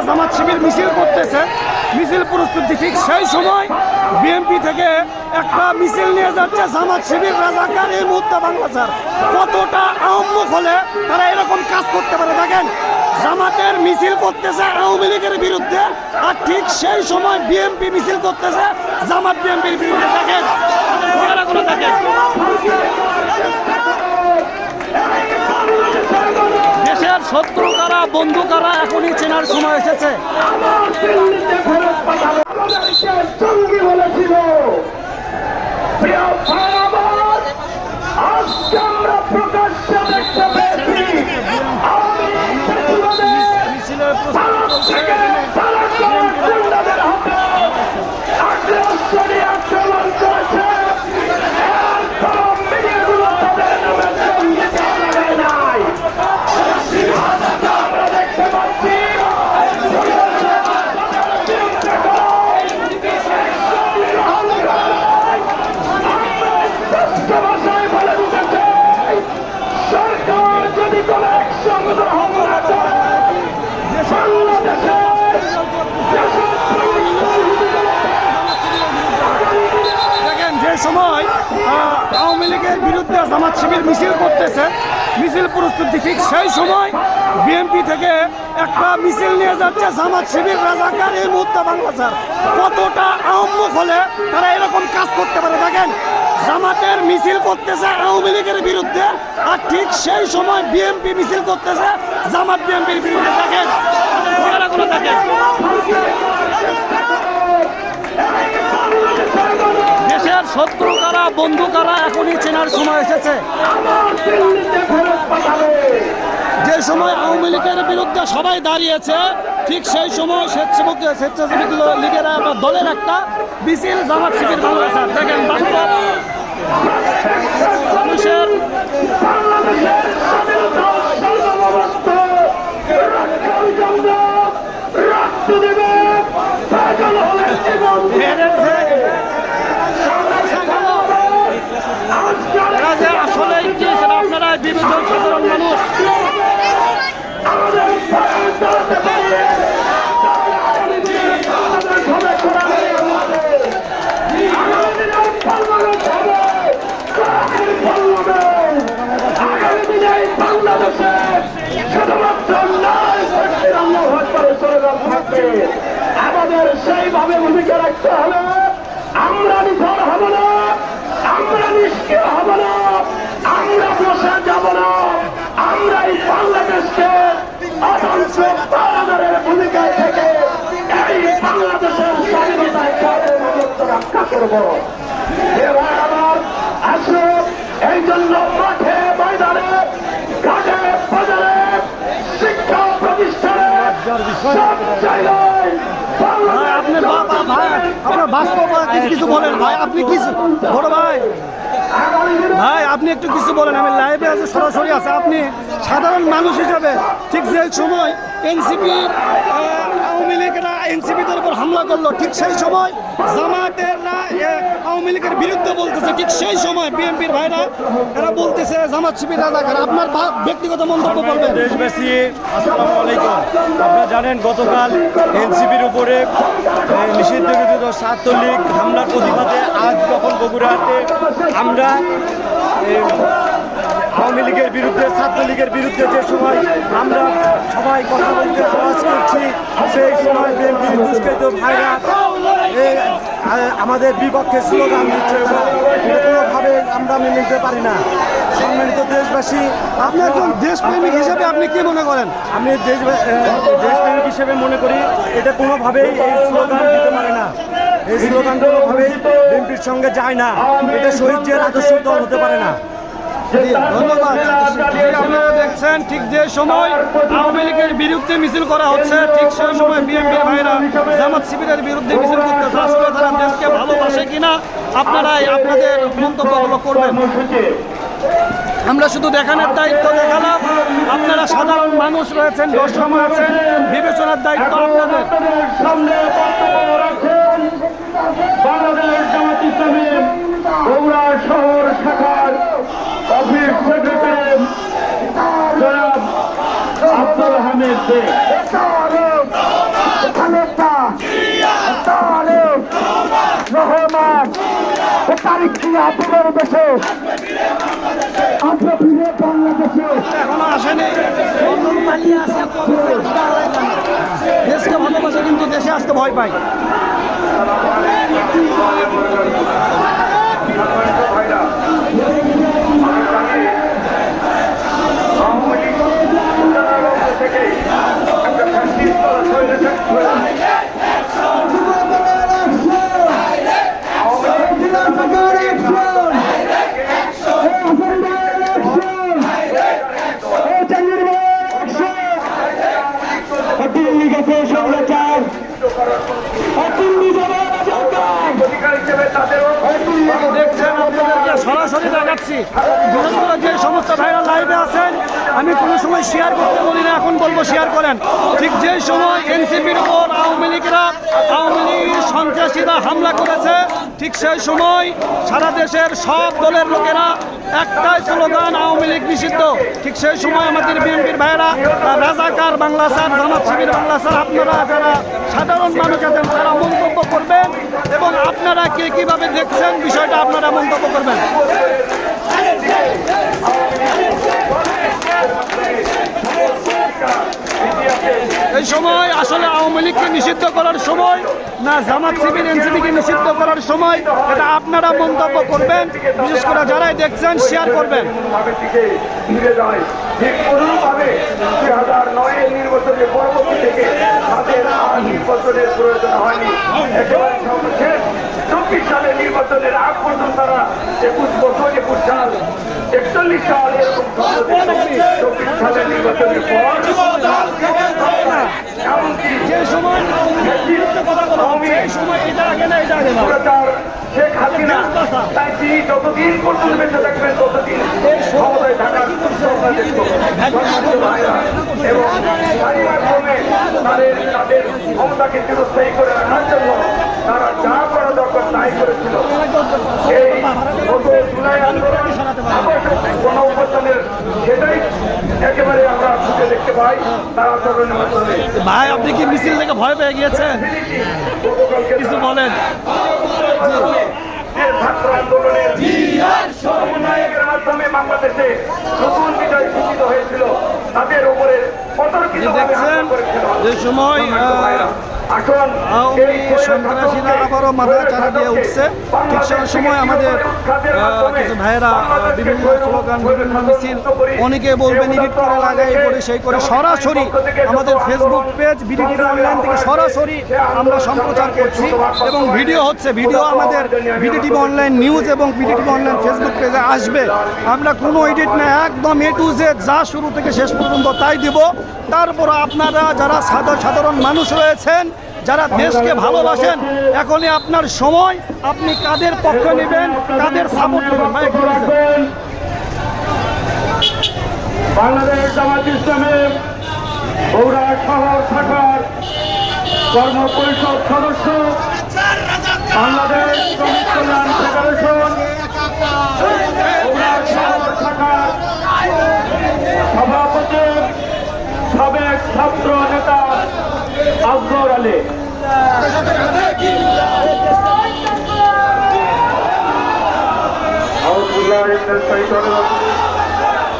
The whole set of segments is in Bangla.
জামাত শিবির মিছিল করতেছে, মিছিল প্রস্তুতি, ঠিক সেই সময় বিএনপি থেকে একটা মিছিল নিয়ে যাচ্ছে জামাত শিবির রাজাকার। এই মুহূর্তে বাংলাদেশের কতটা আহম্মক হলে তারা এরকম কাজ করতে পারে। দেখেন, জামাতের মিছিল করতেছে আওয়ামী লীগের বিরুদ্ধে, আর ঠিক সেই সময় বিএনপি মিছিল করতেছে জামাত বিএনপির বিরুদ্ধে। দেখেন দেশের শত্রু কারা বন্ধু কারা এখনই চেনার সময় এসেছে। সময় আওয়ামী লীগের বিরুদ্ধে জামাত শিবির মিছিল করতেছে, মিছিল প্রস্তুতি, ঠিক সেই সময় বিএনপি থেকে একটা মিছিল নিয়ে যাচ্ছে জামাত শিবির রাজাকার। এই মুহূর্তে বাংলাদেশের কতটা আহম্মক হলে তারা এরকম কাজ করতে পারে। দেখেন, জামাতের মিছিল করতেছে আওয়ামী লীগের বিরুদ্ধে, আর ঠিক সেই সময় বিএনপি মিছিল করতেছে জামাত বিএনপির বিরুদ্ধে। দেখেন দেশের শত্রু কারা বন্ধু কারা এখনই চেনার সময় এসেছে। যে সময় আওয়ামী লীগের বিরুদ্ধে সবাই দাঁড়িয়েছে, ঠিক সেই সময় স্বেচ্ছাসেবক লীগের দলের একটা মিছিল জামাত শিবির বাংলাদেশ। দেখেন বাস্তব মানুষের আসলে কি সেটা আপনারা বিবেচন সাধারণ মানুষ আমাদের সেইভাবে ভূমিকা রাখতে হবে। আমরা নিথর হব না, আমরা নিষ্ক্রিয় হব না, আমরা বসে যাব না। আমরা এই বাংলাদেশকে অতন্ত্রের ভূমিকায় থেকে এই বাংলাদেশের স্বাধীনতায় রক্ষা করব। আমার আসুন, এই জন্য মাঠে ময়দানে ঘাটে বাজারে শিক্ষা প্রতিষ্ঠানে সব জায়গায় আপনার বাস্তব কিছু বলেন ভাই, আপনি কিছু বড় ভাই ভাই আপনি একটু কিছু বলেন। আমি লাইভে আছে, সরাসরি আছে। আপনি সাধারণ মানুষ হিসাবে ঠিক যে সময় এনসিপির আওয়ামী লীগেরা এনসিপিদের উপর হামলা করলো, ঠিক সেই সময় জামাতেররা আওয়ামী লীগের বিরুদ্ধে বলতেছে, ঠিক সেই সময় বিএনপির ভাইরা এরা বলতেছে জামাত শিবির রাজাকার। আপনার ব্যক্তিগত মন্তব্য বলবেন। দেশবাসী আসসালামু আলাইকুম। আপনারা জানেন গতকাল এনসিপির উপরে নিষিদ্ধ ছাত্রলীগ হামলার প্রতিবাদে আজ যখন বগুড়াতে আমরা আওয়ামী লীগের বিরুদ্ধে ছাত্রলীগের বিরুদ্ধে যে সময় আমরা সবাই কথা বলতে আওয়াজ করছি, সেই সময় বিএনপির দুষ্কৃত ভাইরা আমাদের বিপক্ষে স্লোগান দিচ্ছে। কোনোভাবে আমরা মেনে নিতে পারি না। সম্মানিত দেশবাসী, আপনি একজন দেশপ্রেমিক হিসেবে আপনি কি মনে করেন? আমি দেশপ্রেমিক হিসেবে মনে করি এটা কোনোভাবেই এই স্লোগান দিতে পারে না। এই স্লোগান কোনোভাবেই বিএনপির সঙ্গে যায় না। এটা শহীদের আদর্শ দল হতে পারে না। ধন্যবাদ। আপনারা দেখছেন ঠিক যে সময় আওয়ামী লীগের বিরুদ্ধে মিছিল করা হচ্ছে, ঠিক সেই সময় বিএনপির ভাইরা জামাত শিবিরের বিরুদ্ধে মিছিল করতেছে। আসলে তারা দেশকে ভালোবাসে কিনা আপনারাই আপনাদের মন্তব্যগুলো করবেন। আমরা শুধু দেখানোর দায়িত্ব দেখালাম, আপনারা সাধারণ মানুষ রয়েছেন, দর্শক রয়েছেন, বিবেচনার দায়িত্ব আপনাদের। বাংলাদেশ জামাত ইসলামী বগুড়া শহর শাখার অফিস সেক্রেটারি জনাব আব্দুল হামিদ নেতা তারেক রহমান ও তারিখ দিয়ে আপনার দেশে আপনার ফিরে বাংলাদেশে এখনো আসেনি, লন্ডন পালিয়ে আছে, দেশকে ভালোবাসে কিন্তু দেশে আসতে ভয় পায়। দেখছেন, আপনাদেরকে সরাসরি দেখাচ্ছি। বিশেষ করে যে সমস্ত ভাইরা লাইভে আছেন, আমি কোনো সময় শেয়ার করতে বলি না, এখন বলবো শেয়ার করেন। ঠিক যে সময় এনসিপির উপর আওয়ামী লীগ সন্ত্রাসীরা হামলা করেছে, ঠিক সেই সময় সারা দেশের সব দলের লোকেরা একটাই স্লোগান, আওয়ামী লীগ নিষিদ্ধ। ঠিক সেই সময় আমাদের বিএনপির ভাইয়েরা রাজাকার বাংলা স্যার, জামাত শিবির বাংলা স্যার, আপনারা যারা সাধারণ মানুষ আছেন তারা মন্তব্য করবেন এবং আপনারা কে কিভাবে দেখছেন বিষয়টা আপনারা মন্তব্য করবেন। এই সময় আসলে আওয়ামী লীগকে নিষিদ্ধ করার সময় না জামাত শিবির এনসিপিকে নিষিদ্ধ করার সময়, এটা আপনারা মন্তব্য করবেন। বিশেষ করে যারাই দেখছেন শেয়ার করবেন। ঠিক অনুরূপভাবে 2009 নির্বাচনের পরবর্তী থেকে তাদের আর নির্বাচনের প্রয়োজন হয়নি। একেবারে সর্বশেষ 24 সালের নির্বাচনের আগ পর্যন্ত তারা 21 বছর 21 সাল 41 সাল এরকম 24 সালের নির্বাচনের পর এমনকি যে সময় শেখ হাসিনা তাই তিনি যতদিন পর্যন্ত বেঁচে থাকবেন ততদিন ক্ষমতায় থাকার এবং মাধ্যমে তাদের ক্ষমতাকে চিরস্থায়ী করে রাখার জন্য তারা যা করা দরকার তাই করেছিল। এই গত জুলাই আন্দোলন গণ অভ্যুত্থানের সেটাই একেবারে আমরা খুঁজে দেখতে পাই তারা আন্দোলনের মাধ্যমে। ভাই, আপনি কি মিছিল থেকে ভয় পেয়ে গিয়েছেন? কিছু বলেন। ছাত্র আন্দোলনের সমন্বয়কের মাধ্যমে বাংলাদেশে নতুন বিজয় ঘোষিত হয়েছিল, তাদের উপরে দেখছেন যে সময় সন্ত্রাসীরা আবারও মাথা চারা দিয়ে উঠছে, ঠিক সেই সময় আমাদের কিছু ভাইয়েরা বিভিন্ন স্লোগান, বিভিন্ন মিছিল, অনেকে বলবেন এডিট করে লাগাই করে সেই করে সরাসরি আমাদের ফেসবুক পেজ বিডিটিভি অনলাইন থেকে সরাসরি আমরা সম্প্রচার করছি এবং ভিডিও হচ্ছে। ভিডিও আমাদের বিডিটিভি অনলাইন নিউজ এবং বিডিটিভি অনলাইন ফেসবুক পেজে আসবে। আমরা কোনো এডিট না, একদম A to Z যা শুরু থেকে শেষ পর্যন্ত তাই দিব। তারপর আপনারা যারা সাধারণ মানুষ রয়েছেন, যারা দেশকে ভালোবাসেন, এখনই আপনার সময়, আপনি কাদের পক্ষ নেবেন, কাদের সাপোর্ট নেবেন। ভাই, বাংলাদেশ জামাত ইসলামের বগুড়া শহর শাখার কর্ম পরিষদ সদস্য, বাংলাদেশ শ্রমিক কল্যাণ ফেডারেশন বগুড়া শহর শাখার সভাপতি, সাবেক ছাত্র নেতা আজগর আলী।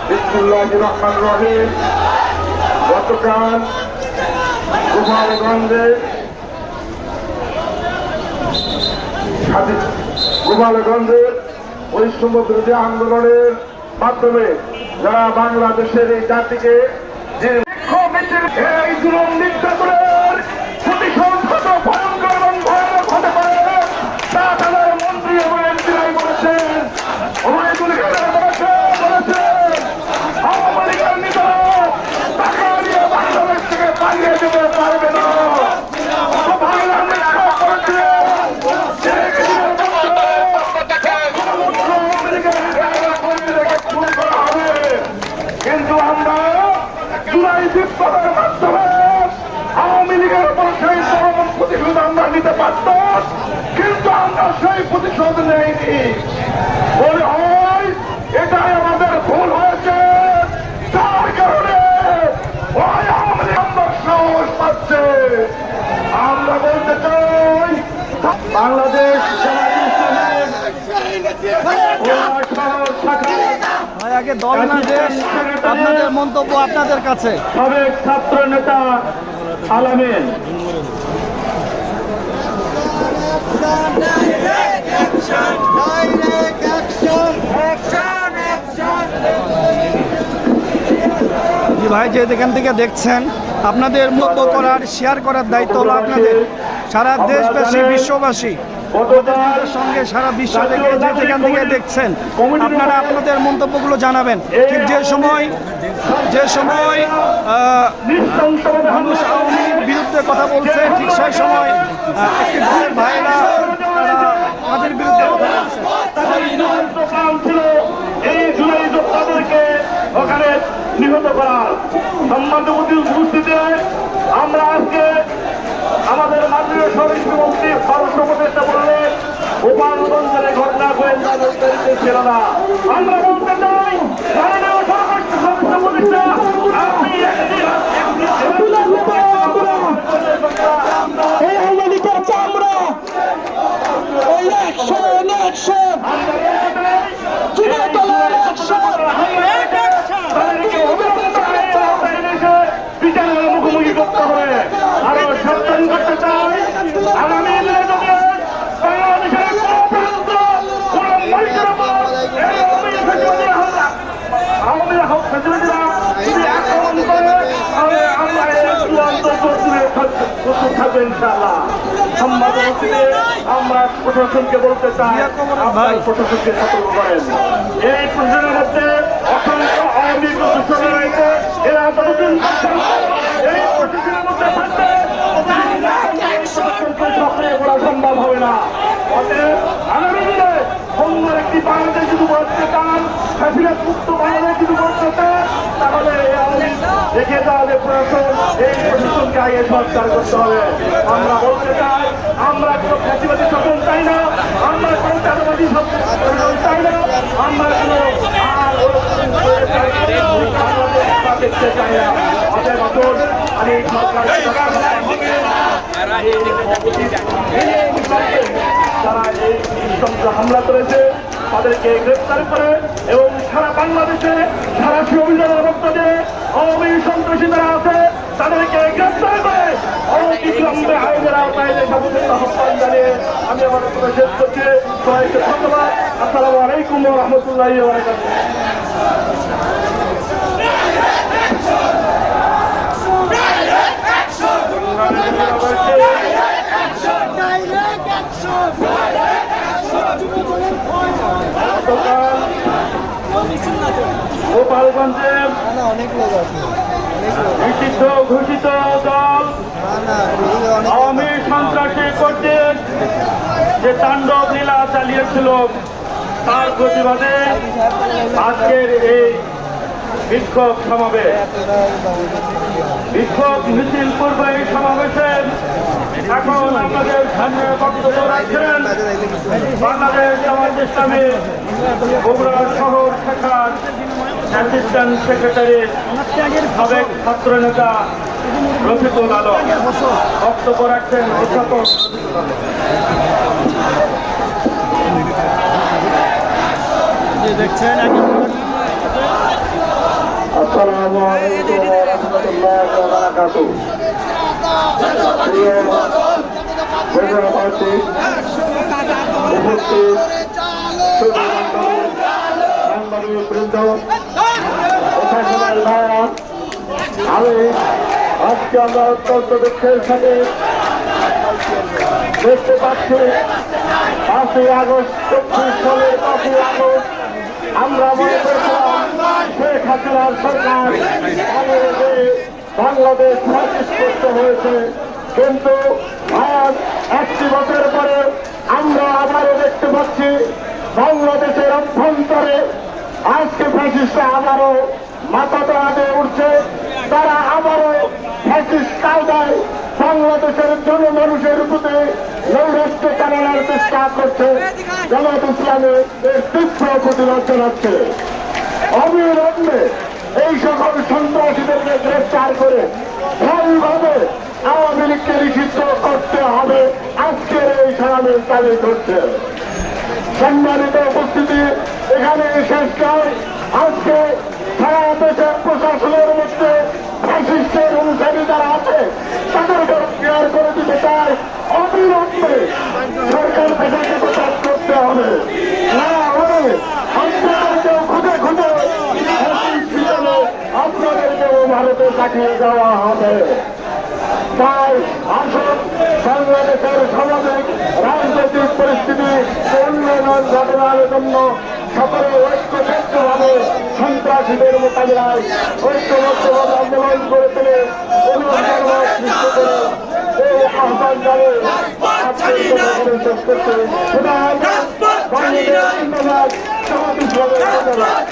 বিসমিল্লাহির রহমানির রহিম। গতকাল গোপালগঞ্জের বৈষম্য বিরোধী আন্দোলনের মাধ্যমে যারা বাংলাদেশের এই জাতিকে যে এই জুলুম নির্যাতনের প্রতিশোধ কত ভয়ঙ্কর এবং ভয়ানক হতে পারে তা তাদের মন্ত্রী এবং এমপিরাই বলেছেন, ওবায়দুল কাদের বলেছেন আওয়ামী লীগের নেতারা টাকা নিয়ে বাংলাদেশ থেকে পালিয়ে যেতে পারবে না। কিন্তু আমরা জুলাই বিপ্লবের মাধ্যমে আওয়ামী লীগের উপর সেই চরম প্রতিশোধ আমরা নিতে পারতাম, কিন্তু আমরা সেই প্রতিশোধ নেইনি। বলে হয় এটাই আমাদের ভুল হয়েছে, তার কারণে আওয়ামী লীগ আমরা সাহস পাচ্ছে। দল না দেশ, আপনাদের মন্তব্য আপনাদের কাছে। সাবেক ছাত্র নেতা আলামিন। জি ভাই, যে যেখান থেকে দেখছেন আপনাদের মন্তব্য করার, শেয়ার করার দায়িত্ব হলো আপনাদের। সারা দেশবাসী, বিশ্ববাসী আপনাদের সঙ্গে সারা বিশ্ব থেকে যে যেখান থেকে দেখছেন আপনারা আপনাদের মন্তব্যগুলো জানাবেন। ঠিক যে সময় মানুষ আওয়ামী লীগের বিরুদ্ধে কথা বলছে, ঠিক সেই সময় একটি দলের ভাইরা তাদের বিরুদ্ধে কথা বলছে। ছিল এই জুলাই যোদ্ধাদেরকে ওখানে নিহত করার। সম্মানিত উপস্থিতি, আমরা আজকে আমাদের মাননীয় স্বরাষ্ট্রমন্ত্রী স্বরাষ্ট্র উপদেষ্টা বললেন গোপালগঞ্জের ঘটনা গোয়েন্দা নজরদারিতে ছিল না। আমরা বলতে চাই মাননীয় স্বরাষ্ট্র উপদেষ্টা, আপনি একটি চামড়া ওই 100 বিচারের মুখোমুখি করতে হবে। আরো সাবধান করতে চাই, আগামী দিনে যদি বাংলাদেশের কোনো প্রান্ত কোনো মানুষের উপর ফেসিলিটিরা যদি আক্রমণ করে তাহলে আমরা এর চূড়ান্ত প্রস্তুত থাকবো ইনশাআল্লাহ। আমরা প্রশাসনকে বলতে চাই, আপনার প্রশাসনকে সতর্ক করেন। এই প্রশাসনের মধ্যে অসংখ্য আওয়ামী প্রশাসন রয়েছে, এরা যতদিন এই প্রশাসনের মধ্যে থাকবে সক্রিয় করা সম্ভব হবে না। অতএব আগামী দিনে অন্য একটি বাংলাদেশ যদি করতে চান, ফ্যাসিলিটি মুক্ত বাংলাদেশ যদি করতে চান, তাহলে দেখে যাওয়া যে প্রশাসন, এই প্রশাসনকে আগে সংস্কার করতে হবে। আমরা বলতে চাই, আমরা কোনো ফ্যাসিলিটি শাসন চাই না, আমরা কোনো চাঁদাবাদী শাসন চাই না, আমরা কোনো দেখতে চাই না। অতএব আসুন, আমি যারা এই নৃশংস হামলা করেছে তাদেরকে গ্রেপ্তার করে এবং সারা বাংলাদেশে সারা অভিযানের মধ্য দিয়ে আওয়ামী সন্ত্রাসী যারা আছে তাদেরকে গ্রেপ্তার করে অবিলম্বে আইনের আওতায় সর্বোচ্চ আহ্বান জানিয়ে আমি আমার শেষ করছি। সবাইকে ধন্যবাদ। আসসালামু আলাইকুম ওয়া রাহমাতুল্লাহি ওয়া বারাকাতুহু। গোপালগঞ্জে নিষিদ্ধ ঘোষিত দল আওয়ামী সন্ত্রাসী কর্তৃক যে তাণ্ডব লীলা চালিয়েছিল তার প্রতিবাদে আজকের এই বিক্ষোভ সমাবেশ। বিক্ষোভ মিছিল পূর্ব এই সমাবেশে এখন আমাদের সামনে বক্তব্য রাখছেন বাংলাদেশ জামায়াত ইসলামী বগুড়া শহর শাখার অ্যাসিস্ট্যান্ট সেক্রেটারি সাবেক ছাত্র নেতা রফিকুল আলম। বক্তব্য রাখছেন অধ্যাপক। দেখছেন আসসালামু আলাইকুম ওয়া রাহমাতুল্লাহি ওয়া বারাকাতুহু। প্রিয় বগুড়াবাসী, উপস্থিত সাংবাদিকবৃন্দ, প্রশাসনের ভাইরা, আমি আজকে আমরা অত্যন্ত দুঃখের সাথে দেখতে পাচ্ছি 5ই আগস্ট 24 সালের 5ই আগস্ট আমরা মনে করেছিলাম শেখ হাসিনার সরকার বাংলাদেশ প্রতিষ্ঠিত হয়েছে, কিন্তু আজ 1 বছর পরে আমরা আবারও দেখতে পাচ্ছি বাংলাদেশের অভ্যন্তরে আজকে ফ্যাসিস্টরা আবারও মাথা তোলা উঠছে। তারা আবারও ফ্যাসিস্ট কায়দায় বাংলাদেশের জনমানুষের প্রতি নৈরাজ্য চালানোর চেষ্টা করছে। জামায়াত ইসলামী এর তীব্র প্রতিবাদ জানাচ্ছে। অবিলম্বে এই সকল সন্ত্রাসীদেরকে গ্রেফতার করে ভাবে আওয়ামী লীগকে নিষিদ্ধ করতে হবে। আজকের এই সংগ্রামের দাবি করছে। সম্মানিত উপস্থিতি, এখানে শেষ নয়, আজকে সারা দেশের প্রশাসনের মধ্যে ফ্যাসিস্টের অনুসারী যারা আছে তাদেরকে ক্লিয়ার করে দিতে চায় অবিলম্বে সরকার থেকে প্রচার করতে হবে। না হলে আপনাদেরকেও খুঁজে খুঁজে হিসেবে আপনাদেরকেও ভারতে পাঠিয়ে দেওয়া হবে। তাই আসুন বাংলাদেশের সামাজিক রাজনৈতিক পরিস্থিতি উন্নয়ন ঘটনার জন্য সকলে ঐক্যবদ্ধভাবে সন্ত্রাসীদের মোকাবিলায় ঐক্যবদ্ধভাবে আন্দোলন করে তুলে সৃষ্টি করে এই আহ্বান জানে শেষ করতে ধন্যবাদ। সমাবেশভাবে ধন্যবাদ।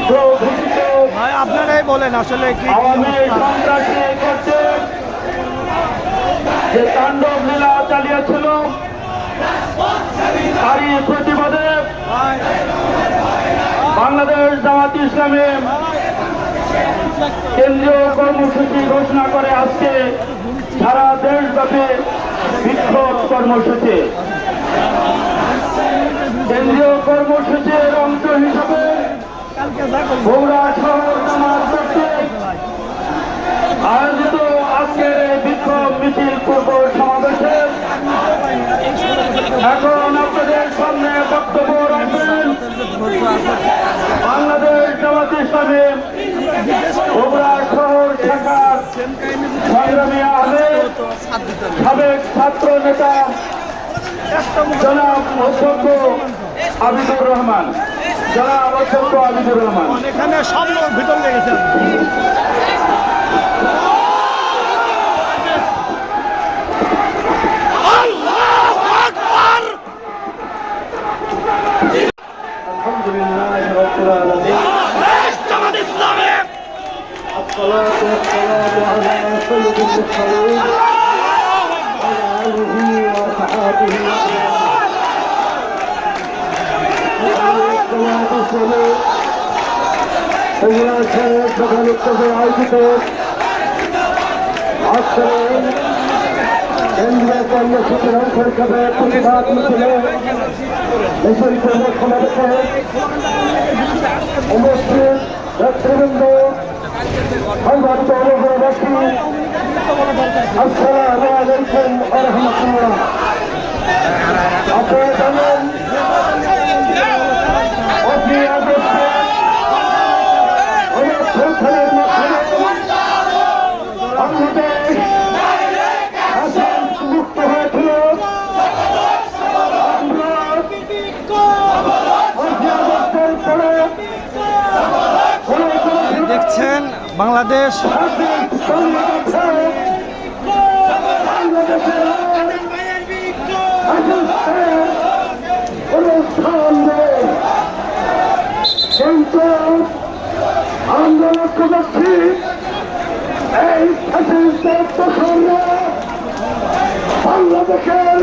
ঘোষিত ভাই আপনারাই বলেন আসলে কি আওয়ামী সন্ত্রাসী করছে যে তাণ্ডব লীলা চালিয়েছিল তারই প্রতিবাদে বাংলাদেশ জামাত ইসলামী কেন্দ্রীয় কর্মসূচি ঘোষণা করে আজকে সারা দেশব্যাপী বিক্ষোভ কর্মসূচি। কেন্দ্রীয় কর্মসূচির অংশ হিসাবে বগুড়া শহর জামাত কর্তৃক আয়োজিত আজকের এই বিক্ষোভ মিছিল পূর্ব সমাবেশে এখন আপনাদের সামনে বক্তব্য রাখবেন বাংলাদেশ জামাত ইসলামী বগুড়া শহর শাখার সংগ্রামী আহমেদ সাবেক ছাত্র নেতা জনাব অধ্যক্ষ আবিদুর রহমান। জনাব অধ্যক্ষ আবিদুর রহমান। এখানে সব লোক ভিতর লেগেছে। আলহামদুলিল্লাহ রাব্বিল আলামিন। الصلاة والسلام على سيد المرسلين وعلى آله وصحابه আয়োজিত আজকের কেন্দ্রীয় কর্মসূচির অংশ হিসাবে প্রতিবাদ মিছিলে সমাবেশে উপস্থিত নেতৃবৃন্দ, সংবাদিত অবসরবাসী, আসসালামু আলাইকুম ওয়া রাহমাতুল্লাহ। আপনারা জানেন অতি আগস্টে অভ্যুত্থানের মাধ্যমে বাংলাদেশ হাসিন মুক্ত হয়েছিল। আমরা অতি আগস্টের পরে দেখছেন বাংলাদেশ কিন্তু আমরা লক্ষ্য করছি এই বাংলাদেশের